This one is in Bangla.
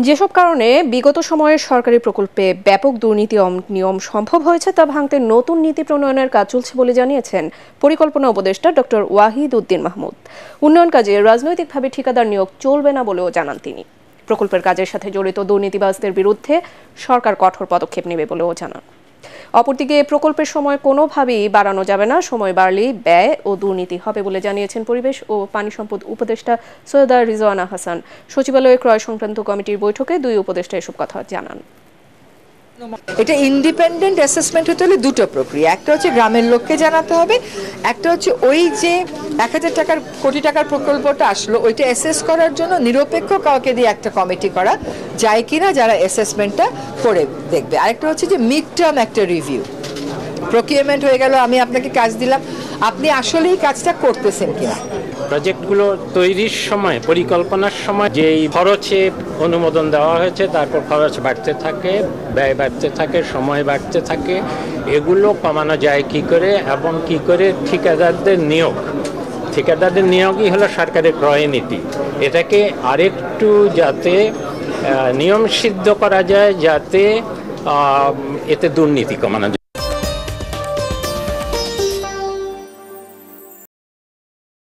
যেসব কারণে বিগত সময়ে সরকারি প্রকল্পে ব্যাপক দুর্নীতি নিয়ম সম্ভব হয়েছে তা ভাঙতে নতুন নীতি প্রণয়নের কাজ চলছে বলে জানিয়েছেন পরিকল্পনা উপদেষ্টা ডক্টর ওয়াহিদ উদ্দিন মাহমুদ। উন্নয়ন কাজে রাজনৈতিকভাবে ঠিকাদার নিয়োগ চলবে না বলেও জানান তিনি। প্রকল্পের কাজের সাথে জড়িত দুর্নীতিবাজদের বিরুদ্ধে সরকার কঠোর পদক্ষেপ নেবে বলেও জানান। অপরদিকে প্রকল্পের সময় কোনোভাবেই বাড়ানো যাবে না, সময় বাড়লেই ব্যয় ও দুর্নীতি হবে বলে জানিয়েছেন পরিবেশ ও পানি সম্পদ উপদেষ্টা সৈয়দা রিজওয়ানা হাসান। সচিবালয়ে ক্রয় সংক্রান্ত কমিটির বৈঠকে দুই উপদেষ্টা এসব কথা জানান। এটা ইন্ডিপেন্ডেন্ট অ্যাসেসমেন্ট হতে হলে দুটো প্রক্রিয়া, একটা হচ্ছে গ্রামের লোককে জানাতে হবে, একটা হচ্ছে ওই যে 1000 কোটি টাকার প্রকল্পটা আসলো ওইটা অ্যাসেস করার জন্য নিরপেক্ষ কাউকে দিয়ে একটা কমিটি করা যায় কিনা যারা অ্যাসেসমেন্টটা করে দেখবে। আরেকটা হচ্ছে যে মিড টার্ম একটা রিভিউ। প্রকিউরমেন্ট হয়ে গেল, আমি আপনাকে কাজ দিলাম, আপনি আসলেই কাজটা করতেছেন কিনা। প্রজেক্টগুলো তৈরির সময়, পরিকল্পনার সময় যেই খরচে অনুমোদন দেওয়া হয়েছে তারপর খরচ বাড়তে থাকে, ব্যয় বাড়তে থাকে, সময় বাড়তে থাকে, এগুলো কমানো যায় কি করে এবং কি করে ঠিকাদারদের নিয়োগই হলো সরকারের ক্রয় নীতি। এটাকে আরেকটু যাতে নিয়ম সিদ্ধ করা যায়, যাতে এতে দুর্নীতি কমানো যায়।